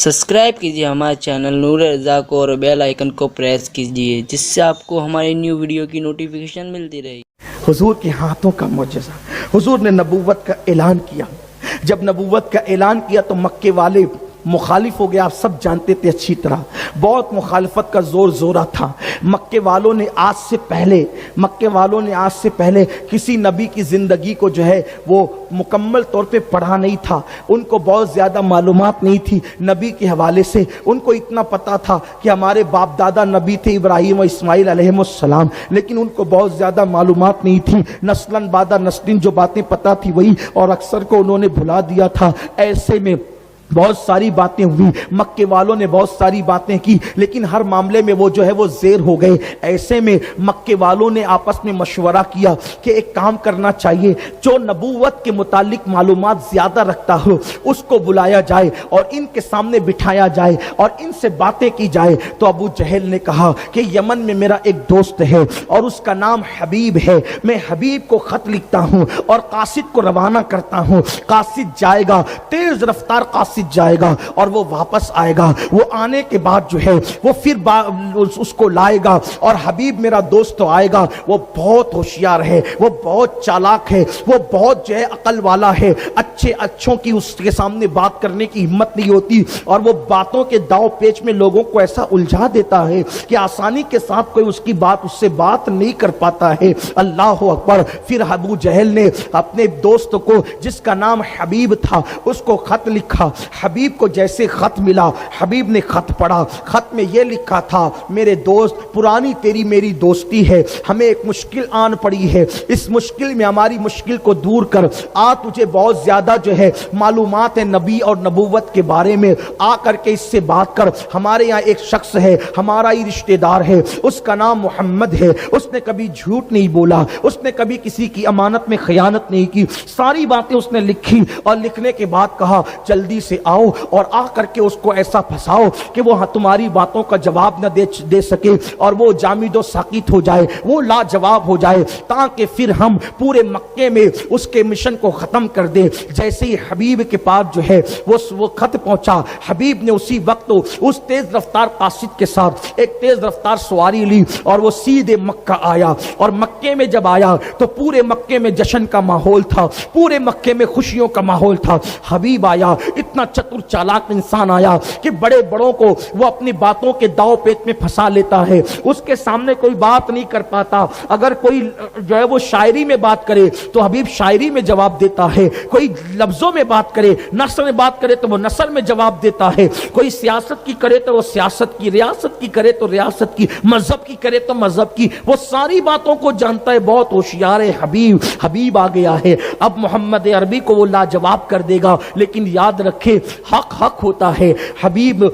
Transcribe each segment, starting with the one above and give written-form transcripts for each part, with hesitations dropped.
Subscribe کیجیے ہمارے channel نور رضا کو اور بیل آئیکن کو پریس کیجیے جس سے آپ کو ہماری نیو ویڈیو کی نوٹیفیکیشن ملتی رہے. حضور کے ہاتھوں کا معجزہ. حضور نے نبوت کا اعلان کیا. جب نبوت کا اعلان کیا تو مکے والے مخالف ہو گیا. آپ سب جانتے تھے اچھی طرح, بہت مخالفت کا زور زورہ تھا. مکے والوں نے آج سے پہلے کسی نبی کی زندگی کو جو ہے وہ مکمل طور پہ پڑھا نہیں تھا. ان کو بہت زیادہ معلومات نہیں تھی نبی کے حوالے سے. ان کو اتنا پتا تھا کہ ہمارے باپ دادا نبی تھے ابراہیم و اسماعیل علیہ السلام, لیکن ان کو بہت زیادہ معلومات نہیں تھی. نسلاً بعد نسلیں جو باتیں پتا تھی وہی, اور اکثر کو انہوں نے بھلا دیا تھا. ایسے میں بہت ساری باتیں ہوئی, مکے والوں نے بہت ساری باتیں کی, لیکن ہر معاملے میں وہ جو ہے وہ زیر ہو گئے. ایسے میں مکے والوں نے آپس میں مشورہ کیا کہ ایک کام کرنا چاہیے, جو نبوت کے متعلق معلومات زیادہ رکھتا ہو اس کو بلایا جائے اور ان کے سامنے بٹھایا جائے اور ان سے باتیں کی جائے. تو ابو جہل نے کہا کہ یمن میں میرا ایک دوست ہے اور اس کا نام حبیب ہے, میں حبیب کو خط لکھتا ہوں اور قاصد کو روانہ کرتا ہوں. قاصد جائے گا, تیز رفتار قاصد جائے گا اور وہ واپس آئے گا. وہ آنے کے بعد جو ہے وہ پھر اس کو لائے گا, اور حبیب میرا دوست تو آئے گا. وہ بہت ہوشیار ہے, وہ بہت چالاک ہے, وہ بہت جو ہے عقل والا ہے. اچھوں کی اس کے سامنے بات کرنے کی ہمت نہیں ہوتی, اور وہ باتوں کے داؤ پیچ میں لوگوں کو ایسا الجھا دیتا ہے کہ آسانی کے ساتھ کوئی اس سے بات نہیں کر پاتا ہے. اللہ اکبر. پھر ابو جہل نے اپنے دوست کو جس کا نام حبیب تھا اس کو خط لکھا. حبیب کو جیسے خط ملا, حبیب نے خط پڑھا. خط میں یہ لکھا تھا, میرے دوست, پرانی تیری میری دوستی ہے, ہمیں ایک مشکل آن پڑی ہے, اس مشکل میں ہماری مشکل کو دور کر. تجھے بہت زیادہ جو ہے معلومات ہے نبی اور نبوت کے بارے میں, آ کر کے اس سے بات کر. ہمارے یہاں ایک شخص ہے, ہمارا ہی رشتہ دار ہے, اس کا نام محمد ہے. اس نے کبھی جھوٹ نہیں بولا, اس نے کبھی کسی کی امانت میں خیانت نہیں کی. ساری باتیں اس نے لکھی, اور لکھنے کے بعد کہا جلدی سے آؤ اور آ کر کے اس کو ایسا پھنساؤ کہ وہ تمہاری باتوں کا جواب نہ دے سکے, اور وہ جامد و ساقط ہو جائے, وہ لاجواب ہو جائے, تاکہ پھر ہم پورے مکے میں اس کے مشن کو ختم کر دیں. جیسے ہی حبیب کے پاس جو ہے وہ خط پہنچا, حبیب نے اسی وقت اس تیز رفتار قاصد کے ساتھ ایک تیز رفتار سواری لی اور وہ سیدھے مکہ آیا. اور مکے میں جب آیا تو پورے مکے میں جشن کا ماحول تھا, پورے مکے میں خوشیوں کا ماحول تھا. حبیب آیا, اتنا چتر چالاک انسان آیا کہ بڑے بڑوں کو وہ اپنی باتوں کے داؤ پیچ میں پھنسا لیتا ہے. اس کے سامنے کوئی بات نہیں کر پاتا. اگر کوئی جو ہے وہ شاعری میں بات کرے تو حبیب شاعری میں جواب دیتا ہے, کوئی لفظوں میں بات کرے, نثر میں بات کرے تو وہ نثر میں جواب دیتا ہے, کوئی سیاست کی کرے تو وہ سیاست کی, ریاست کی کرے تو ریاست کی, مذہب کی کرے تو مذہب کی, وہ ساری باتوں کو جانتا ہے. بہت ہوشیار ہے حبیب آ گیا ہے. اب محمد عربی کو وہ لاجواب کر دے گا, لیکن یاد رکھے حق ہوتا ہے. حبیب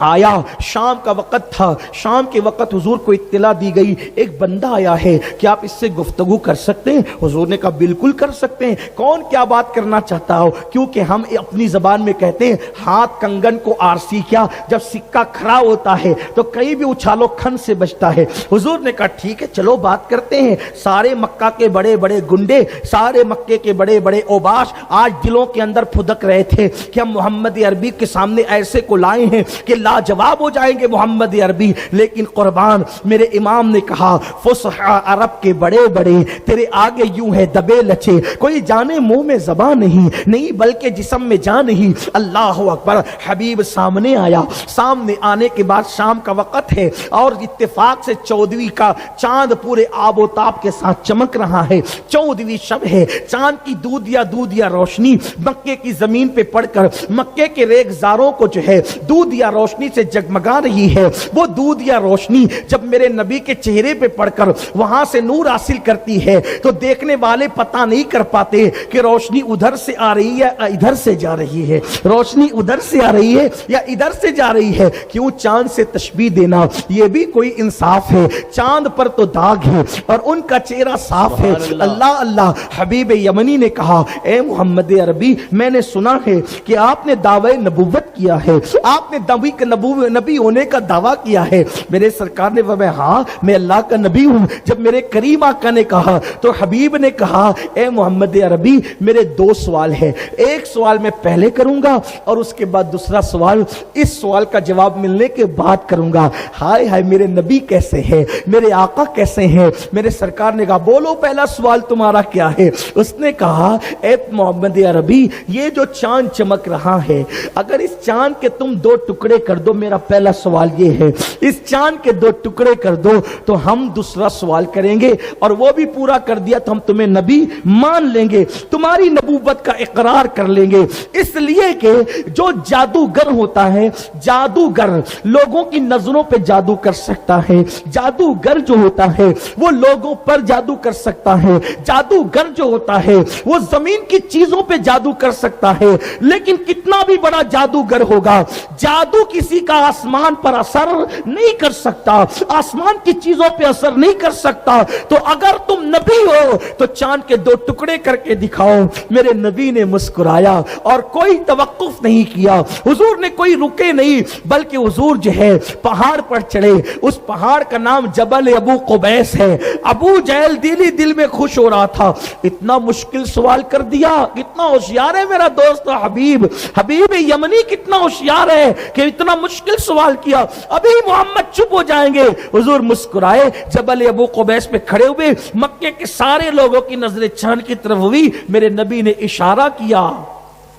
آیا, شام کا وقت تھا. شام کے وقت حضور کو اطلاع دی گئی ایک بندہ آیا ہے, کیا آپ اس سے گفتگو کر سکتے ہیں؟ حضور نے کہا بالکل کر سکتے ہیں. کون کیا بات کرنا چاہتا ہو؟ کیونکہ ہم اپنی زبان میں کہتے ہیں ہاتھ کنگن کو آرسی کیا, جب سکہ کھڑا ہوتا ہے تو کہیں بھی اچھالو کھن سے بچتا ہے. حضور نے کہا ٹھیک ہے چلو بات کرتے ہیں. سارے مکہ کے بڑے بڑے گنڈے, سارے مکے کے بڑے بڑے اوباش آج دلوں کے اندر پھدک رہے تھے کہ ہم محمد عربی کے سامنے ایسے کو لائے ہیں کہ لاجواب ہو جائیں گے محمد عربی. لیکن قربان میرے امام نے کہا فصحا عرب کے بڑے بڑے تیرے آگے یوں ہے دبے لچے, کوئی جانے منہ میں زبان نہیں بلکہ جسم میں جان نہیں. اللہ اکبر. حبیب سامنے آیا. سامنے آنے کے بعد شام کا وقت ہے اور اتفاق سے 14ویں کا چاند پورے آب و تاب کے ساتھ چمک رہا ہے. 14ویں شب ہے. چاند کی دودیا روشنی مکے کی زمین پہ پڑ کر مکے کے ریگزاروں کو جو ہے دودیا روشنی سے جگمگا رہی ہے. وہ دودیا روشنی جب میرے نبی کے چہرے پہ پڑ کر وہاں سے نور حاصل کرتی ہے تو دیکھنے والے پتہ نہیں کر پاتے کہ روشنی ادھر سے آ رہی ہے یا ادھر سے جا رہی ہے, روشنی ادھر سے آ رہی ہے یا ادھر سے جا رہی ہے. کیوں چاند سے تشبیہ دینا, یہ بھی کوئی انصاف ہے؟ چاند پر تو داغ ہے اور ان کا چہرہ صاف ہے. اللہ اللہ. حبیب یمنی نے کہا اے محمد عربی, میں نے سنا ہے کہ آپ نے دعوی نبوت کیا ہے, آپ نے के नबी होने का दावा किया है। मेरे सरकार ने फरमाया हाँ मैं अल्लाह का नबी हूँ। जब मेरे करीम आका ने कहा तो हबीब ने कहा ए मोहम्मद अरबी मेरे दो सवाल है, एक सवाल मैं पहले करूंगा और उसके बाद दूसरा सवाल इस सवाल का जवाब मिलने के बाद करूंगा। हाय हाय मेरे नबी कैसे हैं, मेरे आका कैसे हैं। मेरे सरकार ने कहा बोलो पहला सवाल तुम्हारा क्या है। उसने कहा ए मोहम्मद अरबी ये जो चांद चमक रहा है अगर इस चांद के तुम दो टुकड़े कर दो, मेरा पहला सवाल ये है इस चांद के दो टुकड़े कर दो तो हम दूसरा सवाल करेंगे और वो भी पूरा कर दिया तो हम तुम्हें नबी मान लेंगे, तुम्हारी नबूवत का इकरार कर लेंगे। इसलिए कि जो जादूगर होता है, जादूगर लोगों की नजरों पे जादू कर सकता है, जादूगर जो होता है वो लोगों पर जादू कर सकता है, जादूगर जो होता है वो जमीन की चीजों पे जादू कर सकता है। लेकिन कितना भी बड़ा जादूगर होगा जादू किसी का आसमान पर असर नहीं कर सकता, आसमान की चीजों पे असर नहीं कर सकता। तो अगर तुम नबी हो तो चांद के दो टुकड़े करके दिखाओ। मेरे नबी ने मुस्कुराया और कोई तवक्कुफ नहीं किया, हुजूर ने कोई रुके नहीं बल्कि हुजूर जो है पहाड़ पर चढ़े। उस पहाड़ का नाम जबल अबू कुबैस है। अबू जहल दिल में खुश हो रहा था, इतना मुश्किल सवाल कर दिया, कितना होशियार है मेरा दोस्त हबीब, हबीब यमनी कितना होशियार है कि इतना मुश्किल सवाल किया। अभी मोहम्मद चुप हो जाएंगे। हुजूर मुस्कुराए, जबल अबू कुबैस पे खड़े हुए, मक्के के सारे लोगों की नजरें चांद की तरफ हुई। मेरे नबी ने इशारा किया।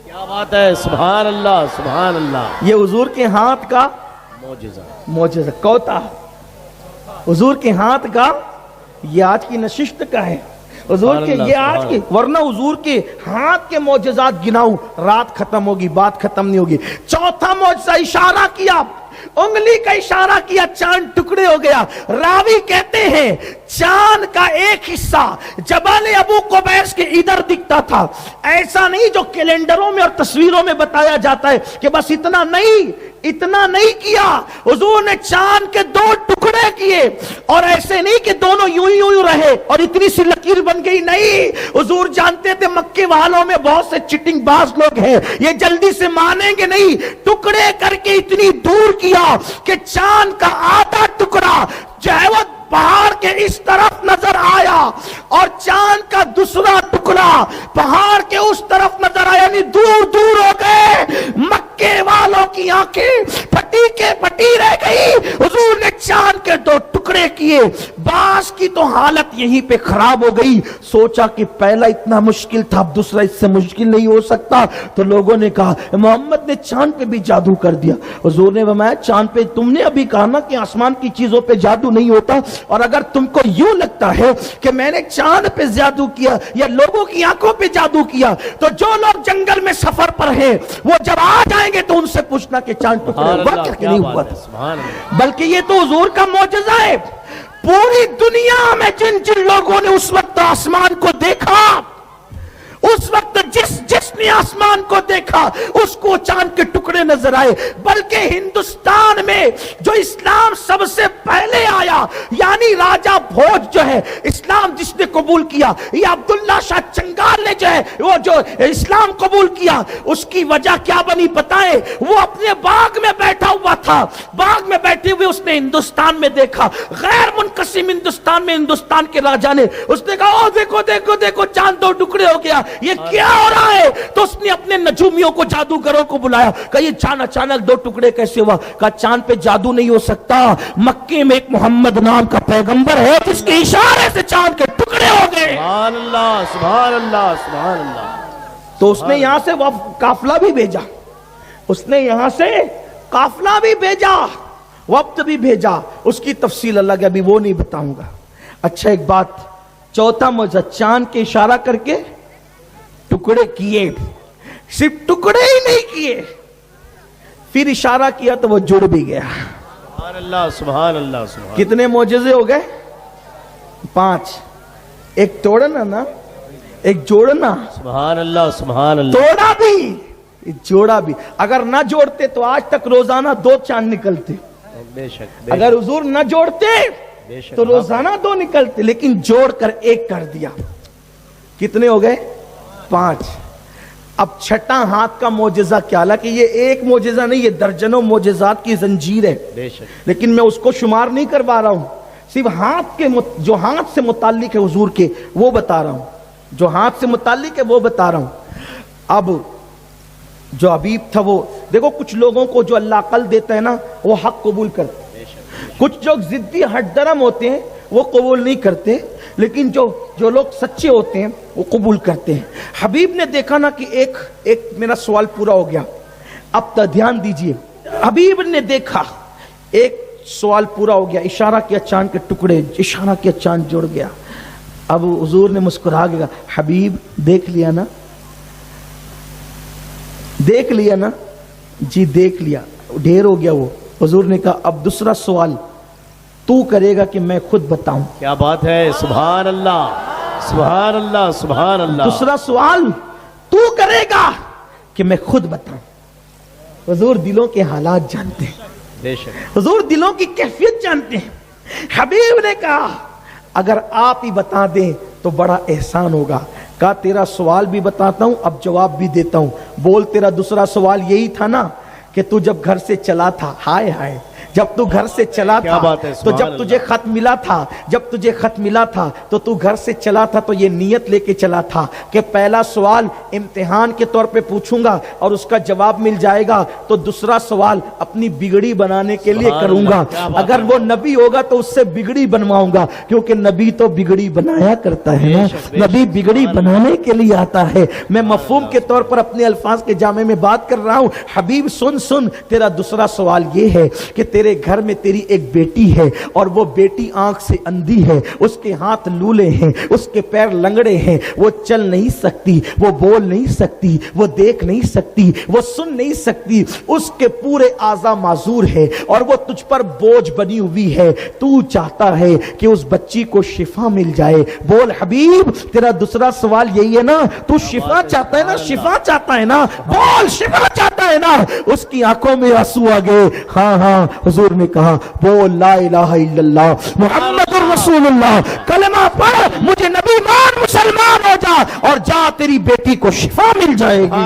क्या बात है, सुभान अल्लाह सुभान अल्लाह। ये हुजूर के हाथ का मौजज़ा कौता, हुजूर के हाथ का, ये आज की नशिस्त का है हुजूर के, ये आज के, वरना हुजूर के हाथ के मौजज़ात गिनाऊं रात खत्म होगी, बात खत्म नहीं होगी। चौथा मौजज़ा इशारा किया, उंगली का इशारा किया, चांद टुकड़े हो गया। रावी कहते हैं चांद का एक हिस्सा जबल अबू कुबैस के इधर दिखता था। ऐसा नहीं जो कैलेंडरों में और तस्वीरों में बताया जाता है कि बस इतना नहीं किया। हुजूर ने चांद के दो टुकड़े किए और ऐसे नहीं कि दोनों यूं रहे और इतनी सी लकीर बन गई, नहीं। हुजूर जानते थे मक्के वालों में बहुत से चिटिंग बाज लोग हैं, ये जल्दी से मानेंगे नहीं। टुकड़े करके इतनी दूर किया कि चांद का आधा टुकड़ा जो है वो पहाड़ के इस तरफ नजर आया और चांद का दूसरा टुकड़ा पहाड़ के उस तरफ नजर आया, यानी दूर दूर हो गए। मक्के वालों की आंखें फटी के फटी रह गई। हुजूर ने चांद के दो टुकड़े किए। बास की तो हालत यहीं पे खराब हो गई। सोचा कि पहला इतना मुश्किल था, अब दूसरा इससे मुश्किल नहीं हो सकता। तो लोगों ने कहा मोहम्मद ने चांद पे भी जादू कर दिया। हुजूर ने फरमाया चांद पे, तुमने अभी कहा ना कि आसमान की चीजों पे जादू नहीं होता, और अगर तुमको यूं लगता है कि मैंने चांद पे जादू किया या लोगों की आंखों पे जादू किया, तो जो लोग जंगल में सफर पर हैं वो जब आ जाएंगे तो उनसे पूछना कि चांद टुकड़े हुआ कि नहीं हुआ। बल्कि ये तो हुजूर का मौजज़ा है। पूरी दुनिया में जिन जिन लोगों ने उस वक्त आसमान को देखा, उस वक्त जिसने आसमान को देखा उसको चांद के टुकड़े नजर आए। बल्कि हिंदुस्तान में जो इस्लाम सबसे पहले आया, यानी राजा भोज जो है इस्लाम जिसने कबूल किया, या अब्दुल्ला शाह चंगाल ने जो है वो जो इस्लाम कबूल किया, उसकी वजह क्या बनी पता है? वो अपने बाग में बैठा हुआ था, बाग में बैठे हुए उसने हिंदुस्तान में देखा, गैर मुनकसिम हिंदुस्तान में हिंदुस्तान के राजा ने, उसने कहा ओ देखो देखो देखो चांद दो टुकड़े हो गया, ये क्या हो रहा है? तो उसने अपने नजूमियों को, जादूगरों को बुलाया, कहा ये चांद अचानक दो टुकड़े कैसे हुआ? कहा चांद पे जादू नहीं हो सकता, मक्के में एक मोहम्मद नाम का पैगंबर है जिसके इशारे से चांद के टुकड़े हो गए। सुभान अल्लाह सुभान अल्लाह सुभान अल्लाह। तो उसने यहां से काफिला भी भेजा, उसने यहां से काफिला भी भेजा, वक्त भी भेजा, उसकी तफसील अलग है, अभी वो नहीं बताऊंगा। अच्छा एक बात, चौथा मौजज़ा, चांद के इशारा करके टुकड़े किए, सिर्फ टुकड़े ही नहीं किए, फिर इशारा किया तो वो जुड़ भी गया। सुभान अल्लाह सुभान अल्लाह सुभान। कितने मौजज़े हो गए? 5। एक तोड़ना ना, एक जोड़ना। सुभान अल्लाह सुभान अल्लाह। तोड़ा भी, जोड़ा भी। अगर ना जोड़ते तो आज तक रोजाना 2 चांद निकलते। बेशक। अगर हुजूर न जोड़ते तो रोजाना 2 निकलते, लेकिन जोड़कर 1 कर दिया। कितने हो गए? 5। अब छठा हाथ का मोजेजा क्या, हालांकि ये एक मोजेजा नहीं, ये दर्जनों मोजेजात की जंजीर है, बेशक लेकिन मैं उसको शुमार नहीं करवा रहा हूं, सिर्फ हाथ के जो हाथ से मुताल्लिक है हुजूर के वो बता रहा हूं, जो हाथ से मुताल्लिक है वो बता रहा हूं। अब जो हबीब था वो देखो, कुछ लोगों को जो अल्लाह अक्ल देता है ना वो हक कबूल करते, कुछ जो जिद्दी हटदरम होते हैं वो कबूल नहीं करते, लेकिन जो लोग सच्चे होते हैं वो कबूल करते हैं। हबीब ने देखा ना कि एक मेरा सवाल पूरा हो गया, अब तक ध्यान दीजिए। हबीब ने देखा एक सवाल पूरा हो गया, इशारा किया चांद के टुकड़े, इशारा किया चांद जुड़ गया। अब हुजूर ने मुस्कुरा के कहा, हबीब देख लिया ना, देख लिया ना, जी देख लिया, ढेर हो गया वो। हुजूर ने कहा अब दूसरा सवाल तू करेगा कि मैं खुद बताऊं? क्या बात है, सुभान अल्लाह, सुभान अल्लाह, सुभान अल्लाह। दूसरा सवाल तू करेगा कि मैं खुद बताऊं? हुजूर दिलों के हालात जानते हैं, बेशक हुजूर दिलों की कैफियत जानते हैं। हबीब ने कहा अगर आप ही बता दें तो बड़ा एहसान होगा। कहा तेरा सवाल भी बताता हूं, अब जवाब भी देता हूं। बोल तेरा दूसरा सवाल यही था ना कि तू जब घर से चला था, हाय हाय, जब तू घर से चला क्या था बात है, तो जब तुझे खत मिला था, जब तुझे खत मिला था तो तू घर से चला था तो ये नियत लेके चला था कि पहला सवाल इम्तिहान के तौर पे पूछूंगा और उसका जवाब मिल जाएगा तो दूसरा सवाल अपनी बिगड़ी बनाने के लिए करूंगा। अगर वो नबी होगा तो उससे बिगड़ी बनवाऊंगा, क्योंकि नबी तो बिगड़ी बनाया करता है ना, नबी बिगड़ी बनाने के लिए आता है। मैं मफहूम के तौर पर अपने अल्फाज के जामे में बात कर रहा हूं। हबीब सुन सुन, तेरा दूसरा सवाल ये है कि तेरे घर में तेरी एक बेटी है और वो बेटी आंख से अंधी है, उसके हाथ लूले हैं, उसके पैर लंगड़े हैं, वो चल नहीं सकती, वो बोल नहीं सकती, वो देख नहीं सकती, वो सुन नहीं सकती, उसके पूरे आज़ा माजूर है और वो तुझ पर बोझ बनी हुई है। तू चाहता है कि उस बच्ची को शिफा मिल जाए। बोल हबीब तेरा दूसरा सवाल यही है ना, तू शिफा चाहता है ना, शिफा चाहता है ना, बोल शिफा चाहता है ना। उसकी आंखों में आंसू आ गए। हाँ हाँ, हुजूर ने कहा बोल ला इलाहा इल्लल्लाह मुहम्मदुर रसूलुल्लाह, कलमा पढ़, मुझे नबी मान, मुसलमान हो जा और जा, तेरी बेटी को शिफा मिल जाएगी।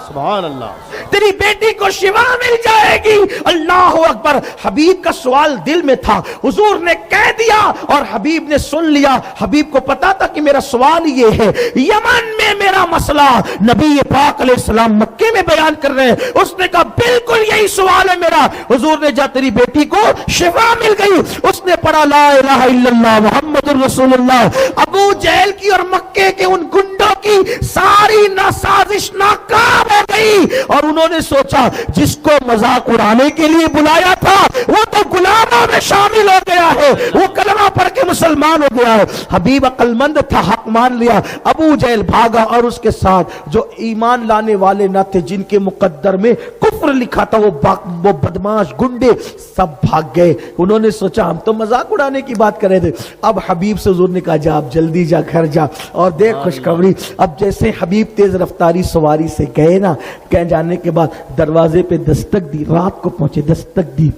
सुभान अल्लाह, तेरी बेटी को शिफा मिल जाएगी। अल्लाह अकबर। हबीब का सवाल दिल में था, हुजूर ने कह दिया और हबीब ने सुन लिया। हबीब को पता था कि मेरा सवाल ये है, यमन में मेरा मसला नबी पाक अलैहिस्सलाम मक्के में बयान कर रहे हैं। उसने कहा बिल्कुल यही सवाल है मेरा। हुजूर ने जा, तेरी बेटी को शिफा मिल गई। उसने पढ़ा ला इलाहा इल्लल्लाह मुहम्मदुर रसूलुल्लाह। अबू जहल की और मक्के के उन गुंडों की सारी साजिश नाकाम हो गई और उन्होंने सोचा जिसको मजाक उड़ाने के लिए बुलाया था वो तो गुलामों में शामिल हो गया है, वो कलमा पढ़ के मुसलमान हो गया है। हबीब अक्लमंद था, हक मान लिया। अबू जहल भागा और उसके साथ जो ईमान लाने वाले न थे, जिनके मुकद्दर में कुफ्र लिखा था, वो बदमाश गुंडे सब भाग गए। उन्होंने सोचा हम तो मजाक उड़ाने की बात कर रहे थे। अब हबीब से हुजूर ने कहा जा, आप जल्दी जा, घर जा और देख खुशखबरी। अब जैसे हबीब तेज रफ्तारी सवारी से गए ना, कह जाने के बाद दरवाजे पे दस्तक दी, रात को पहुंचे, दस्तक दी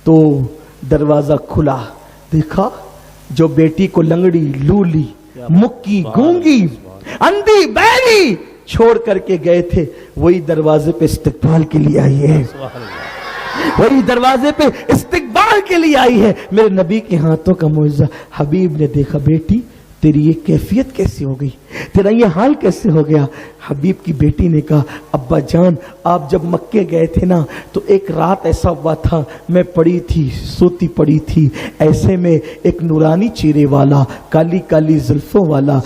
तो दरवाजा खुला। देखा जो बेटी को लंगड़ी, लूली, मुक्की, गूंगी, अंधी, बैली छोड़ करके गए थे, वही दरवाजे पे इस्तकबाल के लिए आई है, वही दरवाजे पे इस्तकबाल के लिए आई है। मेरे नबी के हाथों का मुआजिज़ा। हबीब ने देखा बेटी तेरी ये कैफियत कैसे हो गई, तेरा ये हाल कैसे हो गया। हबीब की बेटी ने कहा अब्बा जान, आप जब मक्के गए थे ना तो एक रात ऐसा हुआ था, मैं पड़ी थी, सोती पड़ी थी, ऐसे में एक नूरानी चेहरे वाला, काली काली जुल्फों वाला,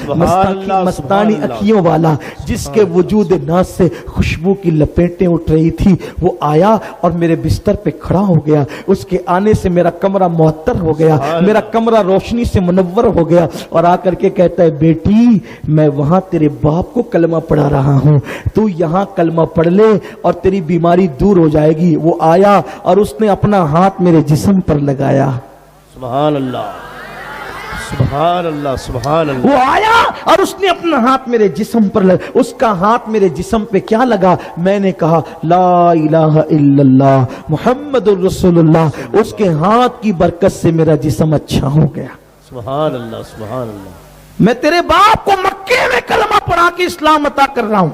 मस्तानी अखियों वाला, जिसके वजूद नाज से खुशबू की लपेटें उठ रही थी, वो आया और मेरे बिस्तर पे खड़ा हो गया। उसके आने से मेरा कमरा मुअत्तर हो गया, मेरा कमरा रोशनी से मुनव्वर हो गया और आकर के कहता है बेटी मैं वहां तेरे बाप को कलमा पढ़ा रहा हूं, तू यहां कलमा पढ़ ले और तेरी बीमारी दूर हो जाएगी। वो आया और उसने अपना हाथ मेरे जिस्म पर लगाया। सुभान अल्लाह, सुभान अल्लाह, सुभान अल्लाह। वो आया और उसने अपना हाथ मेरे जिस्म पर लगा। उसका हाथ मेरे जिस्म पे क्या लगा, मैंने कहा ला इलाहा इल्लल्लाह मुहम्मदुर रसूलुल्लाह। उसके हाथ की बरकत से मेरा जिस्म अच्छा हो गया। सुभान अल्लाह, सुभान अल्लाह। मैं तेरे बाप को मक्के में कलमा पढ़ा के इस्लाम अता कर रहा हूं।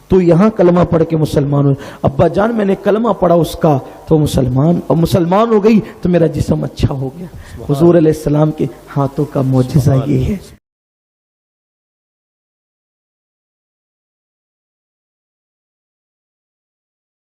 تو یہاں کلمہ پڑھ کے مسلمان ہو. ابا جان میں نے کلمہ پڑھا اس کا تو مسلمان ہو گئی تو میرا جسم اچھا ہو گیا. حضور علیہ السلام کے ہاتھوں کا معجزہ یہ ہے.